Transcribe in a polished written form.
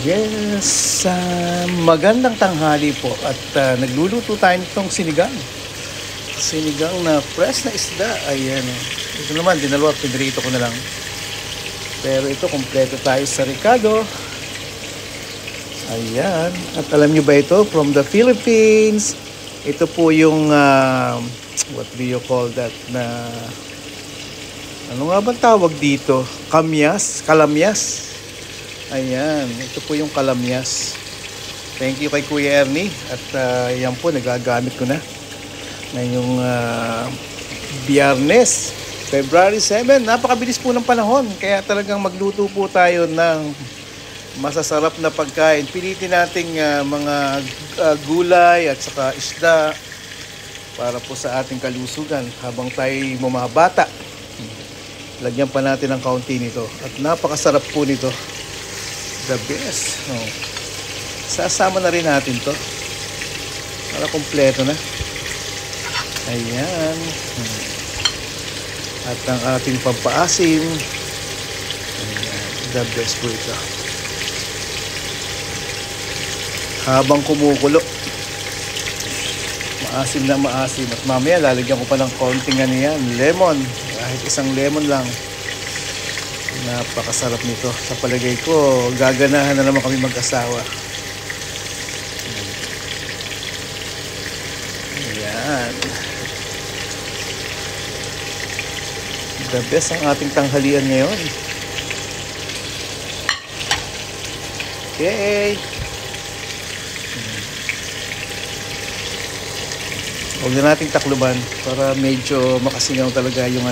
Yes, magandang tanghali po at nagluluto tayo nitong sinigang. Sinigang na fresh na isda. Ayan. Ito naman, dinalawa, pinrito ko na lang. Pero ito, kompleto tayo sa Ricardo. Ayan. At alam nyo ba ito? From the Philippines. Ito po yung, what do you call that? Ano nga ba tawag dito? Kalamyas. Ayan, ito po yung kalamyas. Thank you kay Kuya Ernie. At yan po, nagagamit ko na. Ngayong Biyernes, February 7. Napakabilis po ng panahon. Kaya talagang magluto po tayo ng masasarap na pagkain. Pilitin nating mga gulay at saka isda para po sa ating kalusugan habang tayo bumabata. Lagyan pa natin ng kaunti nito. At napakasarap po nito. The best. Oh. Sasama na rin natin to para kompleto na. Ayan. At ang ating pampaasim. Ayan. The best po ito. Habang kumukulo, maasim na maasim. At mamaya lalagyan ko pa ng konting lemon. Kahit isang lemon lang. Napakasarap nito. Sa palagay ko, gaganahan na naman kami mag-asawa. Ayan. The best ang ating tanghalian ngayon. Okay. Huwag na nating takluban para medyo makasingaw talaga yung